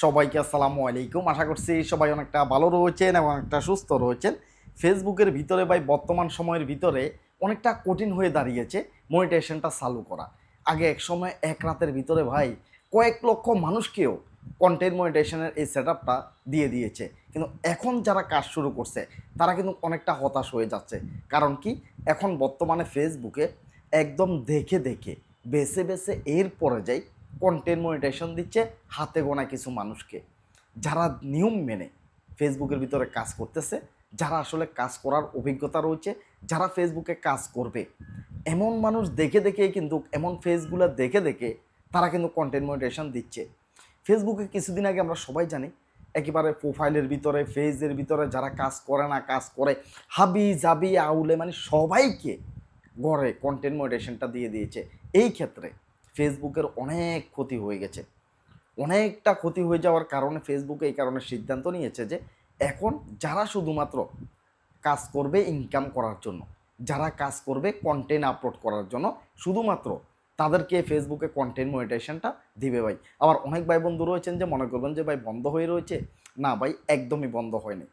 সবাইকে আসসালামু আলাইকুম। আশা করছি সবাই অনেকটা ভালো রয়েছেন এবং অনেকটা সুস্থ রয়েছেন। ফেসবুকের ভিতরে ভাই বর্তমান সময়ের ভিতরে অনেকটা কঠিন হয়ে দাঁড়িয়েছে মনিটাইজেশনটা চালু করা। আগে একসময় এক রাতের ভিতরে ভাই কয়েক লক্ষ মানুষকেও কন্টেন্ট মনিটাইজেশনের এই সেটআপটা দিয়ে দিয়েছে। কিন্তু এখন যারা কাজ শুরু করছে তারা কিন্তু অনেকটা হতাশ হয়ে যাচ্ছে। কারণ কি, এখন বর্তমানে ফেসবুকে একদম দেখে দেখে বেছে বেছে এর পরে যাই কন্টেন্ট মনিটাইজেশন দিচ্ছে হাতে গোনা কিছু মানুষকে, যারা নিয়ম মেনে ফেসবুকের ভিতরে কাজ করতেছে, যারা আসলে কাজ করার অভিজ্ঞতা রয়েছে, যারা ফেসবুকে কাজ করবে এমন মানুষ দেখে দেখে কিন্তু এমন ফেসগুলো দেখে দেখে তারা কিন্তু কন্টেন্ট মনিটাইজেশন দিচ্ছে। ফেসবুকে কিছুদিন আগে আমরা সবাই জানি একেবারে প্রোফাইলের ভিতরে ফেজের ভিতরে যারা কাজ করে না কাজ করে হাবি জাবি আউলে মানে সবাইকে গড়ে কন্টেন্ট মনিটাইজেশনটা দিয়ে দিয়েছে। এই ক্ষেত্রে ফেসবুকের অনেক ক্ষতি হয়ে গেছে। অনেকটা ক্ষতি হয়ে যাওয়ার কারণে ফেসবুকে এই কারণে সিদ্ধান্ত নিয়েছে যে এখন যারা শুধুমাত্র কাজ করবে ইনকাম করার জন্য, যারা কাজ করবে কন্টেন্ট আপলোড করার জন্য, শুধুমাত্র তাদেরকে ফেসবুকে কন্টেন্ট মনিটাইজেশনটা দিবে ভাই। আবার অনেক ভাই বন্ধু রয়েছেন যে মনে করবেন যে ভাই বন্ধ হয়ে রয়েছে। না ভাই, একদমই বন্ধ হয়নি।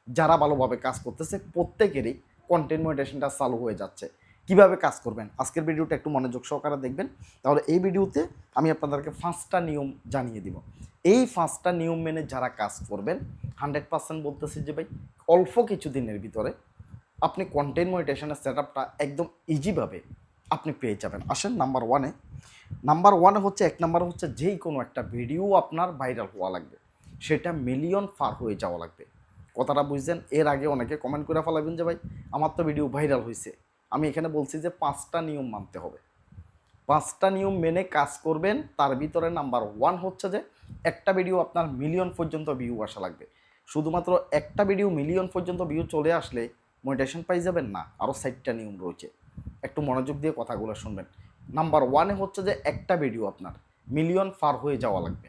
যারা ভালোভাবে কাজ করতেছে প্রত্যেকেরই কন্টেন্ট মনিটাইজেশনটা চালু হয়ে যাচ্ছে। কিভাবে কাজ করবেন আজকের ভিডিওটা একটু মনোযোগ সহকারে দেখবেন। তাহলে এই ভিডিওতে আমি আপনাদেরকে 5টা নিয়ম জানিয়ে দিব। এই 5টা নিয়ম মেনে যারা কাজ করবেন 100% বলতেছি যে ভাই অল্প কিছু দিনের ভিতরে আপনি কন্টেন্ট মনিটাইজেশনের সেটআপটা একদম ইজিভাবে আপনি পেয়ে যাবেন। আসেন নাম্বার ওয়ানে হচ্ছে, এক নাম্বার হচ্ছে যেই কোনো একটা ভিডিও আপনার ভাইরাল হওয়া লাগবে, সেটা মিলিয়ন পার হয়ে যাওয়া লাগবে। কথাটা বুঝছেন? এর আগে অনেকে কমেন্ট করে ফেলাবেন যে ভাই আমার তো ভিডিও ভাইরাল হয়েছে। আমি এখানে বলছি যে 5টা নিয়ম মানতে হবে। 5টা নিয়ম মেনে কাজ করবেন। তার ভিতরে নাম্বার ওয়ান হচ্ছে যে একটা ভিডিও আপনার মিলিয়ন পর্যন্ত ভিউ আসা লাগবে। শুধুমাত্র একটা ভিডিও মিলিয়ন পর্যন্ত ভিউ চলে আসলে মনিটাইজেশন পাই যাবেন না, আরও 60টা নিয়ম রয়েছে। একটু মনোযোগ দিয়ে কথাগুলো শুনবেন। নাম্বার ওয়ানে হচ্ছে যে একটা ভিডিও আপনার মিলিয়ন পার হয়ে যাওয়া লাগবে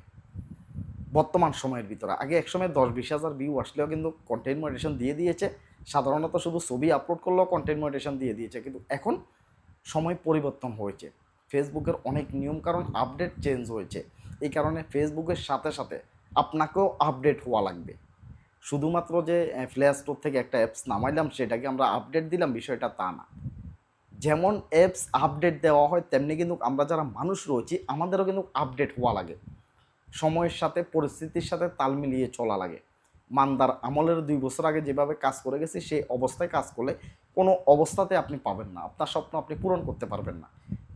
বর্তমান সময়ের ভিতরে। আগে একসময় 10-20 হাজার ভিউ আসলেও কিন্তু কন্টেন্ট মনিটাইজেশন দিয়ে দিয়েছে। সাধারণত শুধু ছবি আপলোড করলেও কন্টেন্ট মনিটাইজেশন দিয়ে দিয়েছে। কিন্তু এখন সময় পরিবর্তন হয়েছে, ফেসবুকের অনেক নিয়মকানুন আপডেট চেঞ্জ হয়েছে। এই কারণে ফেসবুকের সাথে সাথে আপনাকেও আপডেট হওয়া লাগবে। শুধুমাত্র যে প্লে স্টোর থেকে একটা অ্যাপস নামাইলাম সেটাকে আমরা আপডেট দিলাম, বিষয়টা তা না। যেমন অ্যাপস আপডেট দেওয়া হয় তেমনি কিন্তু আমরা যারা মানুষ রয়েছি আমাদেরও কিন্তু আপডেট হওয়া লাগে। সময়ের সাথে পরিস্থিতির সাথে তাল মিলিয়ে চলা লাগে। মান্দার আমলের 2 বছর আগে যেভাবে কাজ করে গেছি সেই অবস্থায় কাজ করলে কোনো অবস্থাতে আপনি পাবেন না, আপনার স্বপ্ন আপনি পূরণ করতে পারবেন না।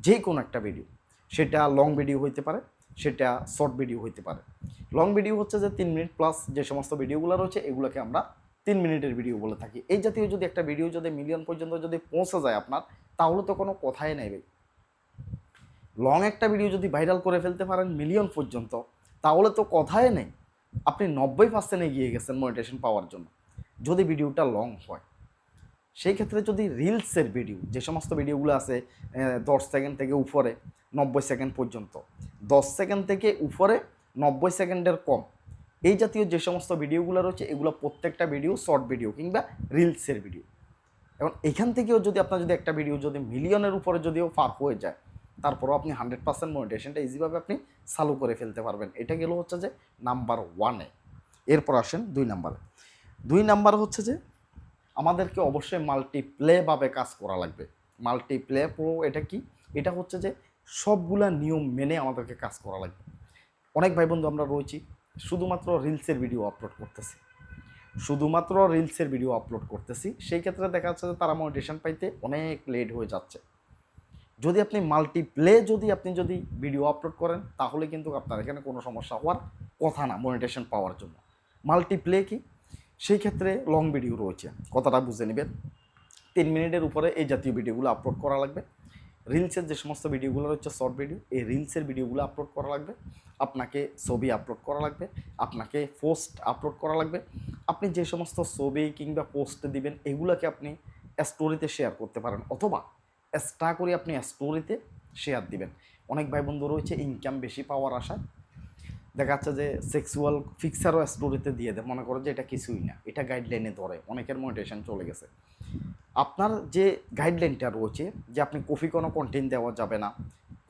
যে কোনো একটা ভিডিও, সেটা লং ভিডিও হইতে পারে, সেটা শর্ট ভিডিও হইতে পারে। লং ভিডিও হচ্ছে যে 3 মিনিট প্লাস যে সমস্ত ভিডিওগুলো রয়েছে এগুলোকে আমরা 3 মিনিটের ভিডিও বলে থাকি। এই জাতীয় যদি একটা ভিডিও যদি মিলিয়ন পর্যন্ত যদি পৌঁছে যায় আপনার, তাহলে তো কোনো কথাই নেই ভাই। লং একটা ভিডিও যদি ভাইরাল করে ফেলতে পারেন মিলিয়ন পর্যন্ত, তাহলে তো কথাই নেই, আপনি 90% এগিয়ে গেছেন মনিটাইজেশন পাওয়ার জন্য, যদি ভিডিওটা লং হয়। সেই ক্ষেত্রে যদি রিলসের ভিডিও, যে সমস্ত ভিডিওগুলো আছে 10 সেকেন্ড থেকে উপরে 90 সেকেন্ড পর্যন্ত, 10 সেকেন্ড থেকে উপরে 90 সেকেন্ডের কম, এই জাতীয় যে সমস্ত ভিডিওগুলো রয়েছে এগুলো প্রত্যেকটা ভিডিও শর্ট ভিডিও কিংবা রিলসের ভিডিও। এখন এখান থেকেও যদি আপনার যদি একটা ভিডিও যদি মিলিয়নের উপরে যদিও পার হয়ে যায়, তারপরও আপনি 100% মনিটাইজেশনটা ইজিভাবে আপনি চালু করে ফেলতে পারবেন। এটা গেল হচ্ছে যে নাম্বার ওয়ানে। এরপর আসেন 2 নাম্বারে। 2 নাম্বার হচ্ছে যে আমাদেরকে অবশ্যই মাল্টিপ্লেভাবে কাজ করা লাগবে। মাল্টিপ্লে প্রো এটা কি? এটা হচ্ছে যে সবগুলা নিয়ম মেনে আমাদেরকে কাজ করা লাগবে। অনেক ভাই বন্ধু আমরা রয়েছি শুধুমাত্র রিলসের ভিডিও আপলোড করতেছি, সেই ক্ষেত্রে দেখা যাচ্ছে যে তারা মনিটাইজেশন পাইতে অনেক লেট হয়ে যাচ্ছে। যদি আপনি মাল্টিপ্লে যদি ভিডিও আপলোড করেন তাহলে কিন্তু আপনার এখানে কোনো সমস্যা হওয়ার কথা না মনিটাইজেশন পাওয়ার জন্য। মাল্টিপ্লে কি? সেই ক্ষেত্রে লং ভিডিও রয়েছে, কথাটা বুঝে নেবেন। 3 মিনিটের উপরে এই জাতীয় ভিডিওগুলো আপলোড করা লাগবে। রিলসের যে সমস্ত ভিডিওগুলো রয়েছে শর্ট ভিডিও, এই রিলসের ভিডিওগুলো আপলোড করা লাগবে। আপনাকে ছবি আপলোড করা লাগবে, আপনাকে পোস্ট আপলোড করা লাগবে। আপনি যে সমস্ত ছবি কিংবা পোস্ট দিবেন এগুলোকে আপনি স্টোরিতে শেয়ার করতে পারেন, অথবা এক্সট্রা করে আপনি স্টোরিতে শেয়ার দিবেন। অনেক ভাই বন্ধু রয়েছে ইনকাম বেশি পাওয়ার আশায় দেখা যাচ্ছে যে সেক্সুয়াল ফিক্সারও স্টোরিতে দিয়ে দেয়, মনে করে যে এটা কিছুই না, এটা গাইডলাইনে ধরে, অনেকের মনিটাইজেশন চলে গেছে। আপনার যে গাইডলাইনটা রয়েছে যে আপনি কোনো কন্টেন্ট দেওয়া যাবে না,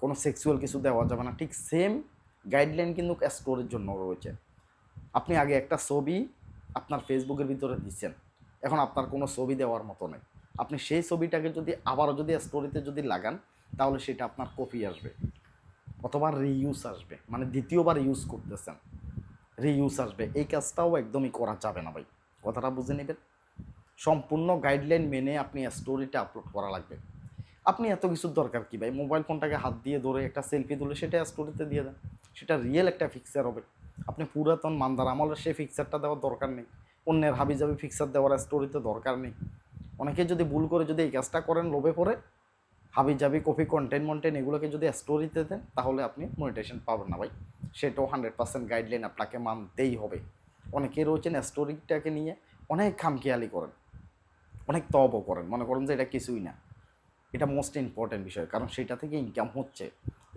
কোনো সেক্সুয়াল কিছু দেওয়া যাবে না, ঠিক সেম গাইডলাইন কিন্তু স্টোরের জন্য রয়েছে। আপনি আগে একটা ছবি আপনার ফেসবুকের ভিতরে দিচ্ছেন, এখন আপনার কোনো ছবি দেওয়ার মতো নেই। আপনি সেই ছবিটাকে যদি আবারও যদি স্টোরিতে যদি লাগান, তাহলে সেটা আপনার কপি আসবে অথবা রিইউজ আসবে, মানে দ্বিতীয়বার ইউজ করতেছেন, রিইউজ আসবে। এই কাজটাও একদমই করা যাবে না ভাই, কথাটা বুঝে নেবেন। সম্পূর্ণ গাইডলাইন মেনে আপনি স্টোরিটা আপলোড করা লাগবে। আপনি এত কিছুর দরকার কি ভাই, মোবাইল ফোনটাকে হাত দিয়ে ধরে একটা সেলফি তুলে সেটা স্টোরিতে দিয়ে দেন, সেটা রিয়েল একটা পিকচার হবে। আপনি পুরাতন মান্দার আমলের সেই পিকচারটা দেওয়ার দরকার নেই, অন্যের হাবিজাবি পিকচার দেওয়ার স্টোরিতে দরকার নেই। অনেকে যদি ভুল করে যদি এই কাজটা করেন, লোভে পড়ে হাবিজাবি কপি কন্টেন্ট এগুলোকে যদি স্টোরিতে দেন, তাহলে আপনি মনিটাইজেশন পাবেন না ভাই। সেটাও 100% গাইডলাইন আপনাকে মানতেই হবে। অনেকে রয়েছেন স্টোরিটাকে নিয়ে অনেক খামখেয়ালি করেন, অনেক তওবা করেন, মনে করেন যে এটা কিছুই না। এটা মোস্ট ইম্পর্ট্যান্ট বিষয়, কারণ সেটা থেকে ইনকাম হচ্ছে।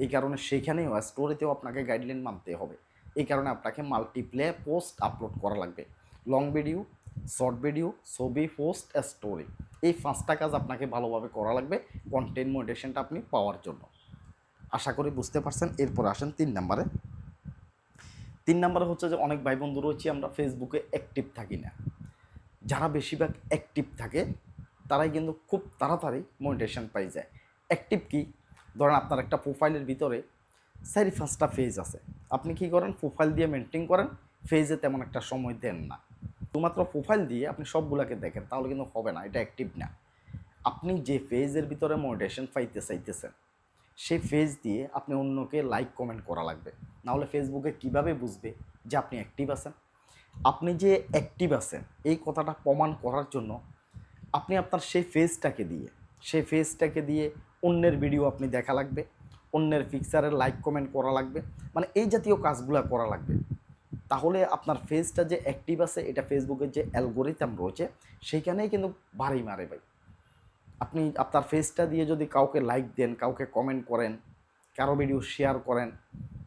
এই কারণে সেইখানেও স্টোরিতেও আপনাকে গাইডলাইন মানতে হবে। এই কারণে আপনাকে মাল্টিপ্লে পোস্ট আপলোড করা লাগবে, লং ভিডিও, শর্ট ভিডিও, ছবি, পোস্ট, স্টোরি। এই 5টা কাজ আপনাকে ভালোভাবে করা লাগবে কন্টেন্ট মনিটাইজেশনটা আপনি পাওয়ার জন্য। আশা করি বুঝতে পারছেন। এরপর আসেন 3 নম্বরে। 3 নম্বরে হচ্ছে যে অনেক ভাই বন্ধু রয়েছে আমরা ফেসবুকে অ্যাক্টিভ থাকি না। যারা বেশিরভাগ অ্যাক্টিভ থাকে তারাই কিন্তু খুব তাড়াতাড়ি মনিটাইজেশন পাই যায়। অ্যাক্টিভ কি, ধরেন আপনার একটা প্রোফাইলের ভিতরে 4-5টা পেজ আছে, আপনি কি করেন, প্রোফাইল দিয়ে মেনটেন করেন, পেজে তেমন একটা সময় দেন না। শুধুমাত্র প্রোফাইল দিয়ে আপনি সবগুলোকে দেখেন, তাহলে কিন্তু হবে না, এটা অ্যাক্টিভ না। আপনি যে পেজের ভিতরে মনিটাইজেশন পাইতে চাইতেছেন, সেই পেজ দিয়ে আপনি অন্যকে লাইক কমেন্ট করা লাগবে, নাহলে ফেসবুকে কিভাবে বুঝবে যে আপনি অ্যাক্টিভ আছেন। আপনি যে অ্যাক্টিভ আছেন এই কথাটা প্রমাণ করার জন্য আপনি আপনার সেই ফেসটাকে দিয়ে অন্যের ভিডিও আপনি দেখা লাগবে, অন্যের পিকচারের লাইক কমেন্ট করা লাগবে, মানে এই জাতীয় কাজগুলো করা লাগবে। তাহলে আপনার ফেসটা যে অ্যাক্টিভ আছে এটা ফেসবুকের যে অ্যালগোরিথম রয়েছে সেইখানেই কিন্তু বাড়ি মারে ভাই। আপনি আপনার ফেসটা দিয়ে যদি কাউকে লাইক দেন, কাউকে কমেন্ট করেন, কারো ভিডিও শেয়ার করেন,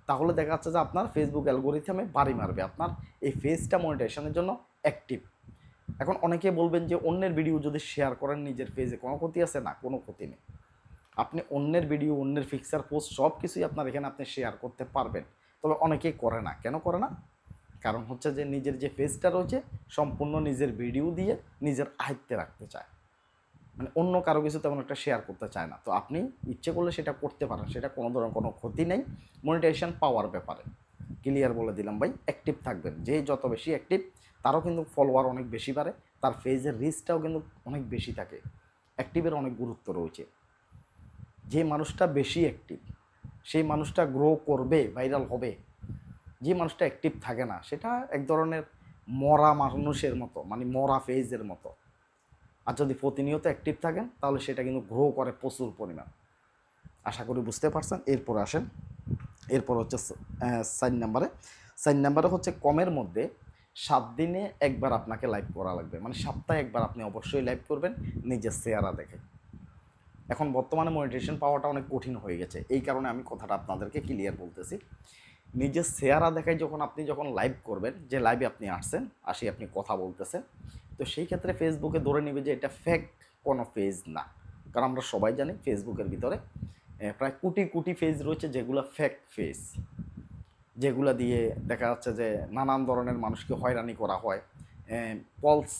তাহলে দেখা যাচ্ছে যে আপনার ফেসবুক অ্যালগোরিথমে বাড়ি মারবে আপনার এই ফেসটা মনিটাইজেশনের জন্য অ্যাক্টিভ। এখন অনেকে বলবেন যে অন্যের ভিডিও যদি শেয়ার করেন নিজের পেজে কোনো ক্ষতি আছে? না, কোনো ক্ষতি নেই। আপনি অন্যের ভিডিও, অন্যের পিকচার, পোস্ট সব কিছুই আপনার এখানে আপনি শেয়ার করতে পারবেন। তবে অনেকেই করে না। কেন করে না? কারণ হচ্ছে যে নিজের যে পেজটা রয়েছে সম্পূর্ণ নিজের ভিডিও দিয়ে নিজের আয়ত্তে রাখতে চায়, মানে অন্য কারো কিছু তেমন একটা শেয়ার করতে চায় না। তো আপনি ইচ্ছে করলে সেটা করতে পারেন, সেটা কোনো ধরনের কোনো ক্ষতি নেই মনিটাইজেশন পাওয়ার ব্যাপারে। ক্লিয়ার বলে দিলাম ভাই। অ্যাক্টিভ থাকবেন, যে যত বেশি অ্যাক্টিভ তারও কিন্তু ফলোয়ার অনেক বেশি বাড়ে, তার পেজের রিচটাও কিন্তু অনেক বেশি থাকে। অ্যাক্টিভের অনেক গুরুত্ব রয়েছে। যে মানুষটা বেশি অ্যাক্টিভ সেই মানুষটা গ্রো করবে, ভাইরাল হবে। যে মানুষটা অ্যাক্টিভ থাকে না সেটা এক ধরনের মরা মানুষের মতো, মানে মরা পেজের মতো। আর যদি প্রতিনিয়ত অ্যাক্টিভ থাকেন তাহলে সেটা কিন্তু গ্রো করে প্রচুর পরিমাণ। আশা করি বুঝতে পারছেন। এরপর আসেন, এরপর হচ্ছে 4 নম্বরে হচ্ছে কমের মধ্যে 7 দিনে একবার আপনাকে লাইভ করা লাগবে, মানে সপ্তাহে একবার আপনি অবশ্যই লাইভ করবেন নিজের চেহারা দেখে। এখন বর্তমানে মনিটাইজেশন পাওয়াটা অনেক কঠিন হয়ে গেছে, এই কারণে আমি কথাটা আপনাদেরকে ক্লিয়ার বলতেছি। নিজের চেহারা দেখায় যখন লাইভ করবেন, যে লাইভে আপনি আসছেন, আপনি কথা বলতেছেন, তো সেই ক্ষেত্রে ফেসবুকে ধরে নেবে যে এটা ফেক কোনো পেজ না। কারণ আমরা সবাই জানি ফেসবুকের ভিতরে প্রায় কোটি কোটি পেজ রয়েছে যেগুলো ফেক পেজ, যেগুলো দিয়ে দেখা যাচ্ছে যে নানান ধরনের মানুষকে হয়রানি করা হয়, ফলস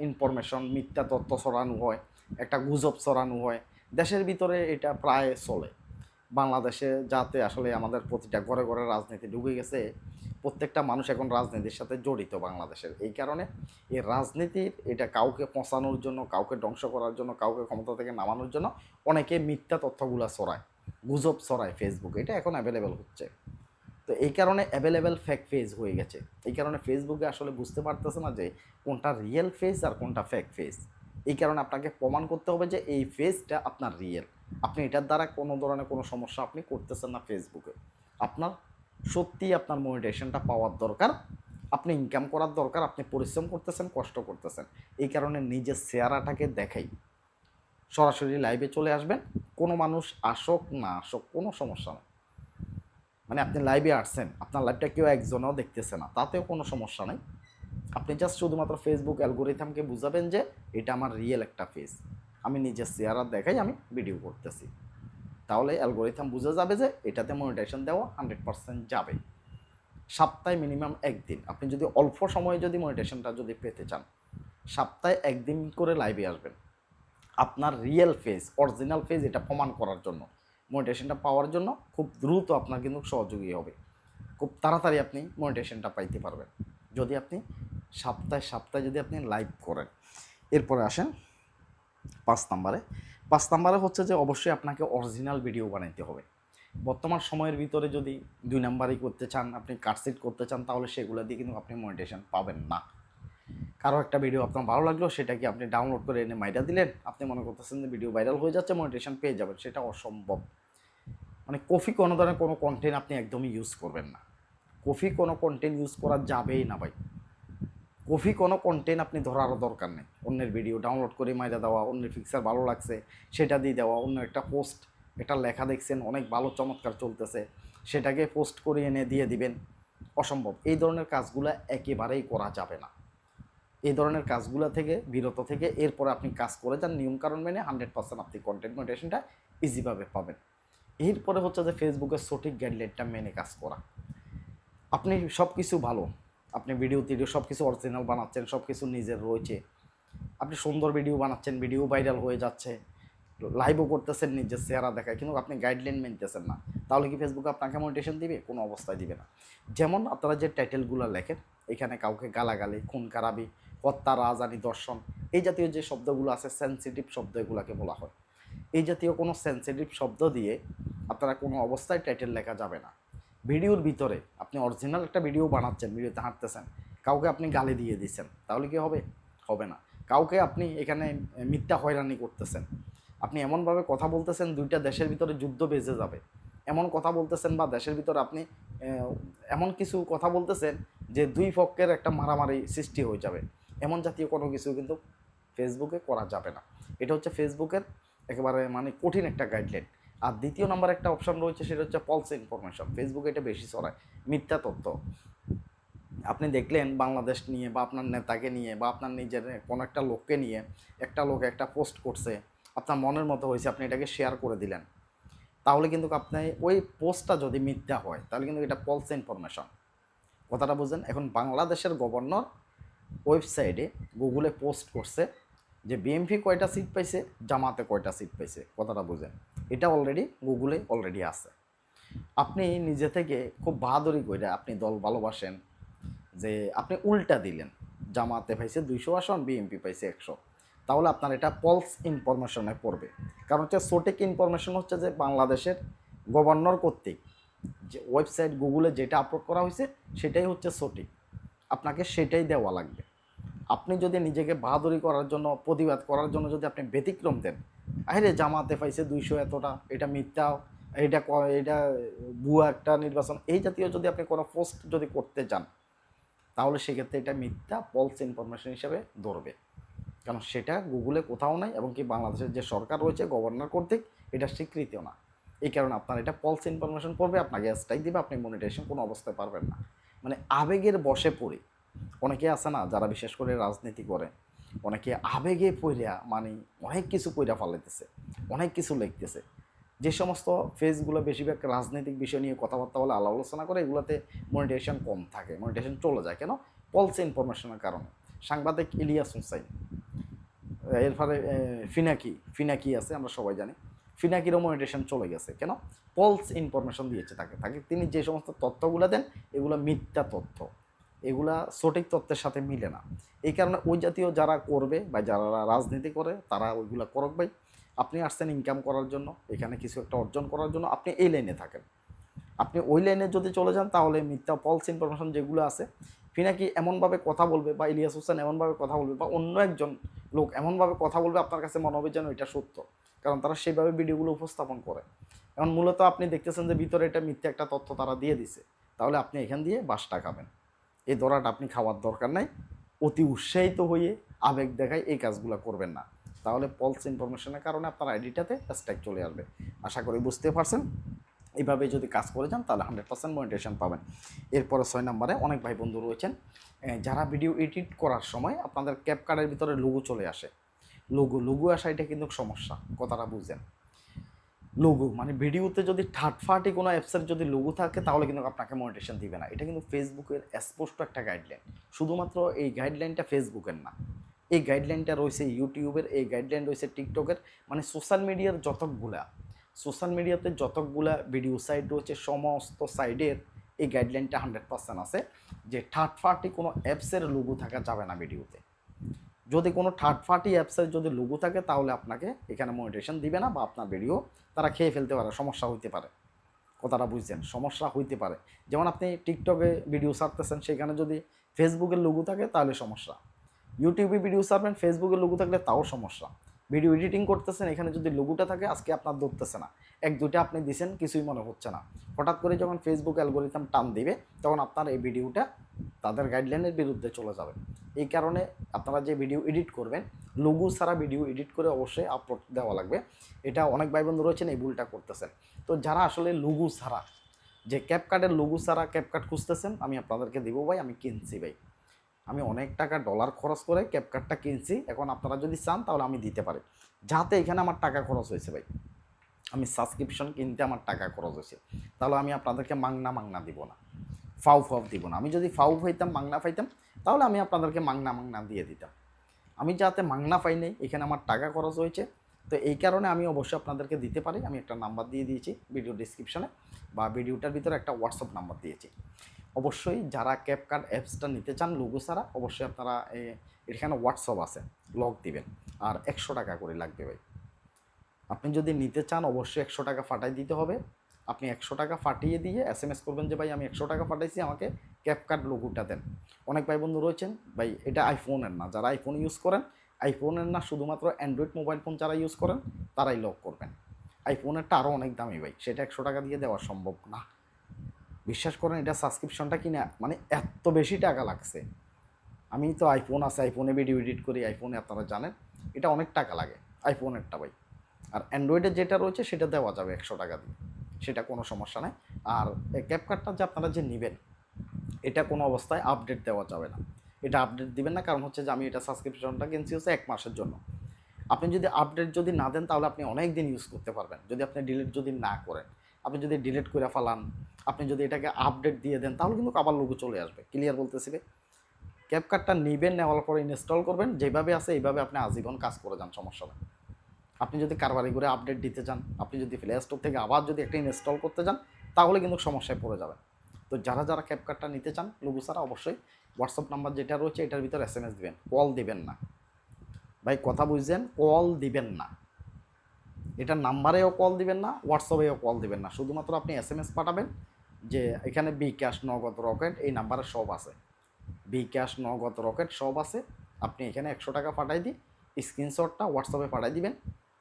ইনফরমেশন, মিথ্যা তথ্য ছড়ানো হয়, একটা গুজব ছড়ানো হয়। দেশের ভিতরে এটা প্রায় চলে। বাংলাদেশে যাতে আসলে আমাদের প্রতিটা ঘরে ঘরে রাজনীতি ঢুকে গেছে, প্রত্যেকটা মানুষ এখন রাজনীতির সাথে জড়িত বাংলাদেশের। এই কারণে এই রাজনীতির এটা কাউকে পচানোর জন্য, কাউকে ধ্বংস করার জন্য, কাউকে ক্ষমতা থেকে নামানোর জন্য অনেকে মিথ্যা তথ্যগুলো ছড়ায়, গুজব ছড়ায় ফেসবুকে। এটা এখন অ্যাভেলেবেল হচ্ছে। তো এই কারণে অ্যাভেলেবেল ফেক পেজ হয়ে গেছে। এই কারণে ফেসবুকে আসলে বুঝতে পারতেছে না যে কোনটা রিয়েল ফেস আর কোনটা ফেক ফেস। এই কারণে আপনাকে প্রমাণ করতে হবে যে এই ফেসটা আপনার রিয়েল। আপনি এটার দ্বারা কোনো ধরনের কোনো সমস্যা আপনি করতেছেন না ফেসবুকে। আপনার সত্যিই আপনার মনিটাইজেশনটা পাওয়ার দরকার, আপনি ইনকাম করার দরকার, আপনি পরিশ্রম করতেছেন, কষ্ট করতেছেন। এই কারণে নিজের চেহারাটাকে দেখাই সরাসরি লাইভে চলে আসবেন। কোনো মানুষ আসুক না আসুক কোনো সমস্যা নেই। মানে আপনি লাইভে আসছেন, আপনার লাইভটা কেউ একজনও দেখতেছে না, তাতেও কোনো সমস্যা নেই। আপনি জাস্ট শুধুমাত্র ফেসবুক অ্যালগোরিথমকে বুঝাবেন যে এটা আমার রিয়েল একটা ফেস, আমি নিজের চেহারা দেখাই আমি ভিডিও করতেছি। তাহলে অ্যালগোরিথম বুঝে যাবে যে এটাতে মনিটাইজেশন দেওয়া 100% যাবে। সপ্তাহে মিনিমাম একদিন আপনি যদি অল্প সময়ে যদি মনিটাইজেশনটা যদি পেতে চান, সপ্তাহে একদিন করে লাইভে আসবেন আপনার রিয়েল ফেস, অরিজিনাল ফেস এটা প্রমাণ করার জন্য। মনিটাইজেশনটা পাওয়ার জন্য খুব দ্রুত আপনার কিন্তু সহযোগী হবে, খুব তাড়াতাড়ি আপনি মনিটাইজেশনটা পাইতে পারবেন যদি আপনি সপ্তাহে যদি আপনি লাইভ করেন। এরপরে আসেন 5 নম্বরে হচ্ছে যে অবশ্যই আপনাকে অরিজিনাল ভিডিও বানাইতে হবে। বর্তমান সময়ের ভিতরে যদি 2 নাম্বারই করতে চান, আপনি কাটসিট করতে চান, তাহলে সেগুলো দিয়ে কিন্তু আপনি মনিটাইজেশন পাবেন না। কারো একটা ভিডিও আপনার ভালো লাগলো, সেটা কি আপনি ডাউনলোড করে এনে মাইরা দিলেন, আপনি মনে করতেছেন যে ভিডিও ভাইরাল হয়ে যাচ্ছে, মনিটাইজেশন পেয়ে যাবেন, সেটা অসম্ভব। মানে কফি কোনো ধরনের কোনো কন্টেন্ট আপনি একদমই ইউজ করবেন না। কফি কোনো কন্টেন্ট ইউজ করা যাবেই না ভাই। কফি কোনো কন্টেন্ট আপনি ধরারও দরকার নেই। অন্যের ভিডিও ডাউনলোড করে মাইরা দেওয়া, অন্যের পিকচার ভালো লাগছে সেটা দিয়ে দেওয়া, অন্য একটা পোস্ট, একটা লেখা দেখছেন অনেক ভালো চমৎকার চলতেছে, সেটাকে পোস্ট করে এনে দিয়ে দিবেন, অসম্ভব। এই ধরনের কাজগুলো একেবারেই করা যাবে না। এই ধরনের কাজগুলো থেকে বিরত থেকে এরপরে আপনি কাজ করে যান নিয়মকানুন মেনে, 100% আপনি কন্টেন্ট মনিটাইজেশনটা ইজিভাবে পাবেন। এরপরে হচ্ছে যে ফেসবুকের সঠিক গাইডলাইনটা মেনে কাজ করা। আপনি সব কিছু ভালো, আপনি ভিডিও সব কিছু অরিজিনাল বানাচ্ছেন, সব কিছু নিজের রয়েছে, আপনি সুন্দর ভিডিও বানাচ্ছেন, ভিডিও ভাইরাল হয়ে যাচ্ছে, লাইভও করতেছেন, নিজের চেহারা দেখায়, কিন্তু আপনি গাইডলাইন মেনতেছেন না, তাহলে কি ফেসবুকে আপনাকে মনিটাইজেশন দিবে? কোনো অবস্থায় দিবে না। যেমন আপনারা যে টাইটেলগুলো লেখেন, এখানে কাউকে গালাগালি, খুন খারাপি, হত্যা, রাজধানী, দর্শন, এই জাতীয় যে শব্দগুলো আছে সেন্সিটিভ শব্দ এগুলোকে বলা হয়। এই জাতীয় কোনো সেন্সিটিভ শব্দ দিয়ে আপনারা কোনো অবস্থায় টাইটেল লেখা যাবে না। ভিডিওর ভিতরে আপনি অরিজিনাল একটা ভিডিও বানাচ্ছেন, ভিডিওতে হাঁটতেছেন, কাউকে আপনি গালি দিয়ে দিচ্ছেন, তাহলে কি হবে? হবে না। কাউকে আপনি এখানে মিথ্যা হয়রানি করতেছেন, আপনি এমনভাবে কথা বলতেছেন দুইটা দেশের ভিতরে যুদ্ধ বেজে যাবে, এমন কথা বলতেছেন, বা দেশের ভিতরে আপনি এমন কিছু কথা বলতেছেন যে দুই পক্ষের একটা মারামারি সৃষ্টি হয়ে যাবে, এমন জাতীয় কোনো কিছু কিন্তু ফেসবুকে করা যাবে না। এটা হচ্ছে ফেসবুকের একেবারে মানে কঠিন একটা গাইডলাইন। আর দ্বিতীয় নাম্বার একটা অপশন রয়েছে, সেটা হচ্ছে ফলস ইনফরমেশন। ফেসবুকে এটা বেশি ছড়ায়, মিথ্যা তথ্য। আপনি দেখলেন বাংলাদেশ নিয়ে বা আপনার নেতাকে নিয়ে বা আপনার নিজের কোনো একটা লোককে নিয়ে একটা লোক একটা পোস্ট করছে, আপনার মনের মতো হয়েছে, আপনি এটাকে শেয়ার করে দিলেন, তাহলে কিন্তু আপনি ওই পোস্টটা যদি মিথ্যা হয় তাহলে কিন্তু এটা ফলস ইনফরমেশন। কথাটা বুঝেন? এখন বাংলাদেশের গভর্নর ওয়েবসাইটে গুগলে পোস্ট করছে যে বিএমপি কয়টা সিট পাইছে, জামাতে কয়টা সিট পাইছে, কথাটা বুঝেন? এটা অলরেডি গুগলে অলরেডি আছে। আপনি নিজে থেকে খুব বাহাদুরি করে আপনি দল ভালোবাসেন, যে আপনি উল্টা দিলেন, জামাতে পাইছে 200 আসন, বিএমপি পাইছে 100, তাহলে আপনার এটা ফলস ইনফরমেশনে পড়বে। কারণ হচ্ছে সঠিক ইনফরমেশন হচ্ছে যে বাংলাদেশের গভর্নর কর্তৃক যে ওয়েবসাইট গুগলে যেটা আপলোড করা হয়েছে সেটাই হচ্ছে সঠিক, আপনাকে সেটাই দেওয়া লাগবে। আপনি যদি নিজেকে বাহাদুরি করার জন্য, প্রতিবাদ করার জন্য যদি আপনি ব্যতিক্রম দেন, আরে জামাতে পাইছে 200 এতটা, এটা মিথ্যা, এটা এটা ভুয়া একটা নির্বাচন, এই জাতীয় যদি আপনি কোনো পোস্ট যদি করতে যান, তাহলে সেক্ষেত্রে এটা মিথ্যা ফলস ইনফরমেশন হিসেবে ধরবে। কারণ সেটা গুগলে কোথাও নাই, এবং কি বাংলাদেশের যে সরকার রয়েছে গভর্নর কর্তৃক এটা স্বীকৃতিও না। এই কারণে আপনার এটা ফলস ইনফরমেশন পড়বে, আপনাকে স্ট্রাইক দিবে, আপনি মনিটাইজেশন কোনো অবস্থায় পারবেন না। মানে আবেগের বশে পড়ে অনেকে আছে না, যারা বিশেষ করে রাজনীতি করে, অনেকে আবেগে পইরা মানে অনেক কিছু কইরা ফালাইতেছে, অনেক কিছু লিখতেছে। যে সমস্ত পেজগুলো বেশিরভাগ রাজনৈতিক বিষয় নিয়ে কথাবার্তা বলে, আলাপ আলোচনা করে, এগুলোতে মনিটাইজেশন কম থাকে, মনিটাইজেশন চলে যায় কেন? ফলস ইনফরমেশনের কারণে। সাংবাদিক ইলিয়াস হুসাইন, এর ফলে ফিনাকি আছে, আমরা সবাই জানি, ফিনাকিরও মনিটাইজেশন চলে গেছে কেন? ফলস ইনফরমেশন দিয়েছে তাকে তিনি যে সমস্ত তথ্যগুলো দেন এগুলো মিথ্যা তথ্য, এগুলা সঠিক তথ্যের সাথে মিলে না। এই কারণে ওই জাতীয় যারা করবে বা যারা রাজনীতি করে তারা ওইগুলা করুক ভাই। আপনি আসছেন ইনকাম করার জন্য, এখানে কিছু একটা অর্জন করার জন্য, আপনি এই লাইনে থাকেন। আপনি ওই লাইনে যদি চলে যান তাহলে মিথ্যা ফলস ইনফরমেশন যেগুলো আছে, ফিনাকি এমনভাবে কথা বলবে বা ইলিয়াস হোসেন এমনভাবে কথা বলবে বা অন্য একজন লোক এমনভাবে কথা বলবে, আপনার কাছে মনে হবে যেন এটা সত্য, কারণ তারা সেইভাবে ভিডিওগুলো উপস্থাপন করে। এখন মূলত আপনি দেখতেছেন যে ভিতরে এটা মিথ্যা একটা তথ্য তারা দিয়ে দিছে, তাহলে আপনি এখান দিয়ে বাসটা খাবেন। এই দরাটা আপনি খাওয়ার দরকার নাই। অতি উৎসাহিত হয়ে আবেগ দেখায় এই কাজগুলো করবেন না, তাহলে ফলস ইনফরমেশনের কারণে আপনার আইডিটাতে স্ট্রাইক চলে আসবে। আশা করি বুঝতে পারছেন। এইভাবে যদি কাজ করে যান তাহলে 100% মনিটাইজেশন পাবেন। এরপরে 6 নম্বরে অনেক ভাই বন্ধু রয়েছেন যারা ভিডিও এডিট করার সময় আপনাদের ক্যাপকার্ডের ভিতরে লোগো চলে আসে, লোগো আসা এটা কিন্তু সমস্যা, কথাটা বুঝছেন? লোগো মানে ভিডিওতে যদি থার্ড পার্টি কোনো অ্যাপসের যদি লোগো থাকে তাহলে কিন্তু আপনাকে মনিটাইজেশন দিবে না। এটা কিন্তু ফেসবুকের স্পষ্ট একটা গাইডলাইন। শুধুমাত্র এই গাইডলাইনটা ফেসবুকের না, এই গাইডলাইনটা রয়েছে ইউটিউবের, এই গাইডলাইন রয়েছে টিকটকের, মানে সোশ্যাল মিডিয়ার সোশ্যাল মিডিয়াতে যতগুলা ভিডিও সাইট রয়েছে সমস্ত সাইডের এই গাইডলাইনটা 100% আছে যে থার্ড পার্টি কোনো অ্যাপসের লোগো থাকা যাবে না ভিডিওতে। যদি কোনো থার্ড পার্টি অ্যাপসের যদি লোগো থাকে তাহলে আপনাকে এখানে মনিটাইজেশন দিবে না বা আপনার ভিডিও তারা খেয়ে ফেলতে পারে, সমস্যা হইতে পারে। কথাটা বুঝছেন, সমস্যা হইতে পারে। যেমন আপনি টিকটকে ভিডিও ছাড়তেছেন, সেখানে যদি ফেসবুকের লোগো থাকে তাহলে সমস্যা। ইউটিউবে ভিডিও ছাড়বেন, ফেসবুকের লোগো থাকলে তাও সমস্যা। ভিডিও এডিটিং করতেছেন, এখানে যদি লোগোটা থাকে আজকে আপনার ধরতেছে না, এক দুইটা আপনি দিছেন কিছুই মনে হচ্ছে না, হঠাৎ করে যখন ফেসবুক অ্যালগোরিদম টান দিবে তখন আপনার এই ভিডিওটা তাদের গাইডলাইনের বিরুদ্ধে চলে যাবে। এই কারণে আপনারা যে ভিডিও এডিট করবেন, লোগো ছাড়া ভিডিও এডিট করে অবশ্যই আপলোড দেওয়া লাগবে। এটা অনেক ভাই বন্ধু রয়েছেন এই ভুলটা করতেছেন। তো যারা আসলে লোগো ছাড়া, যে ক্যাপকাটের লোগো ছাড়া ক্যাপকাট খুঁজতেছেন, আমি আপনাদেরকে দেবো ভাই, আমি কিনছি ভাই, আমি অনেক টাকা ডলার খরচ করে ক্যাপকাটটা কিনছি। এখন আপনারা যদি চান তাহলে আমি দিতে পারি, যাতে এখানে আমার টাকা খরচ হয়েছে ভাই, আমি সাবস্ক্রিপশন কিনতে আমার টাকা খরচ হয়েছে, তাহলে আমি আপনাদেরকে মাংনা দিব না, ফাউ দিব না। আমি যদি ফাউ পাইতাম, মাংনা পাইতাম, তাহলে আমি আপনাদেরকে মাংনা দিয়ে দিতাম। আমি যাতে মাংনা পাই নাই, এখানে আমার টাকা খরচ হয়েছে, তো এই কারণে আমি অবশ্যই আপনাদেরকে দিতে পারি। আমি একটা নাম্বার দিয়ে দিয়েছি ভিডিও ডিসক্রিপশনে, বা ভিডিওটার ভিতরে একটা হোয়াটসঅ্যাপ নাম্বার দিয়েছি। অবশ্যই যারা ক্যাপকাট অ্যাপসটা নিতে চান লোগো ছাড়া, অবশ্যই আপনারা এখানে হোয়াটসঅ্যাপ আছে, লগ দিবেন, আর 100 টাকা করে লাগবে ভাই। আপনি যদি নিতে চান অবশ্যই 100 টাকা ফাটাই দিতে হবে। আপনি 100 টাকা ফাটিয়ে দিয়ে SMS করবেন যে ভাই আমি 100 টাকা ফাটাইছি, আমাকে ক্যাপকাট লোগোটা দেন। অনেক ভাই বন্ধু রয়েছেন ভাই, এটা আইফোনের না, যারা আইফোন ইউজ করেন, আইফোনের না, শুধুমাত্র অ্যান্ড্রয়েড মোবাইল ফোন যারা ইউজ করেন তারাই লগ করবেন। আইফোনেরটা আরও অনেক দামি ভাই, সেটা 100 টাকা দিয়ে দেওয়া সম্ভব না। বিশ্বাস করেন, এটা সাবস্ক্রিপশনটা কিনে মানে এত বেশি টাকা লাগছে। আমি তো আইফোন আছে, আইফোনে ভিডিও এডিট করি, আইফোনে আপনারা জানেন এটা অনেক টাকা লাগে আইফোনেরটা ভাই। আর অ্যান্ড্রয়েডের যেটা রয়েছে সেটা দেওয়া যাবে 100 টাকা দিয়ে, সেটা কোনো সমস্যা নেই। আর ক্যাপকাটটা যে আপনারা যে নেবেন, এটা কোনো অবস্থায় আপডেট দেওয়া যাবে না, এটা আপডেট দিবেন না। কারণ হচ্ছে যে আমি এটা সাবস্ক্রিপশনটা কিনছি হচ্ছে 1 মাসের জন্য। আপনি যদি আপডেট যদি না দেন তাহলে আপনি অনেক দিন ইউজ করতে পারবেন, যদি আপনি ডিলিট যদি না করেন। আপনি যদি ডিলিট করে ফেলান, আপনি যদি এটাকে আপডেট দিয়ে দেন, তাহলে কিন্তু আবার লোগো চলে আসবে। ক্লিয়ার বলতেছি? ক্যাপকাটটা নেবেন, নেওয়ার পরে ইনস্টল করবেন, যেভাবে আছে এইভাবে আপনি আজীবন কাজ করে যান, সমস্যা নেই। আপনি যদি কারবারি করে আপডেট দিতে চান, আপনি যদি প্লে স্টোর থেকে আবার যদি একটা ইনস্টল করতে চান, তাহলে কিন্তু সমস্যায় পড়ে যাবেন। তো যারা যারা ক্যাপকাটটা নিতে চান লোগো ছাড়া, অবশ্যই হোয়াটসঅ্যাপ নাম্বার যেটা রয়েছে এটার ভিতরে SMS দিবেন, কল দিবেন না ভাই, কথা বুঝছেন? কল দিবেন না, এটার নাম্বারেও কল দিবেন না, হোয়াটসঅ্যাপেও কল দিবেন না, শুধুমাত্র আপনি SMS পাঠাবেন যে এখানে বিকাশ, নগদ, রকেট এই নাম্বারে সব আছে, বিকাশ, নগদ, রকেট সব আছে। আপনি এখানে 100 টাকা পাঠাই দিই, স্ক্রিনশটটা হোয়াটসঅ্যাপে পাঠাই দিবেন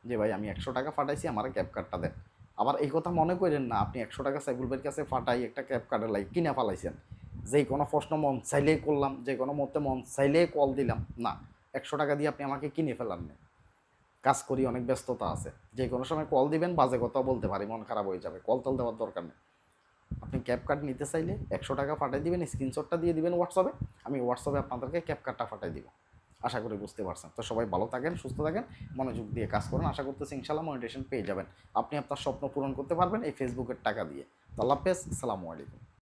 যে ভাই আমি 100 টাকা পাঠাইছি, আমার ক্যাপকাটটা দেন। আবার এই কথা মনে করেন না আপনি 100 টাকা সাইফুল ভাইয়ের কাছে পাঠাই একটা ক্যাপকার্ডের লাই কিনে ফেলাইছেন, যেই কোনো প্রশ্ন মন চাইলেই করলাম, যে কোনো মতে মন চাইলেই কল দিলাম, না। 100 টাকা দিয়ে আপনি আমাকে কিনে ফেলান না, কাজ করি, অনেক ব্যস্ততা আছে, যে কোনো সময় কল দিবেন, বাজে কথা বলতে পারি, মন খারাপ হয়ে যাবে, কল টল দেওয়ার দরকার নেই। আপনি ক্যাপকাট নিতে চাইলে 100 টাকা পাঠিয়ে দিবেন, স্ক্রিনশটটা দিয়ে দিবেন হোয়াটসঅ্যাপে, আমি হোয়াটসঅ্যাপে আপনাদেরকে ক্যাপকাটটা পাঠিয়ে দিব। আশা করি বুঝতে পারছেন। তো সবাই ভালো থাকেন, সুস্থ থাকেন, মনোযোগ দিয়ে কাজ করেন, আশা করতেছি ইনশাআল্লাহ মনিটাইজেশন পেয়ে যাবেন। আপনি আপনার স্বপ্ন পূরণ করতে পারবেন এই ফেসবুকের টাকা দিয়ে। তো আল্লাহ হাফেজ, আসসালামু আলাইকুম।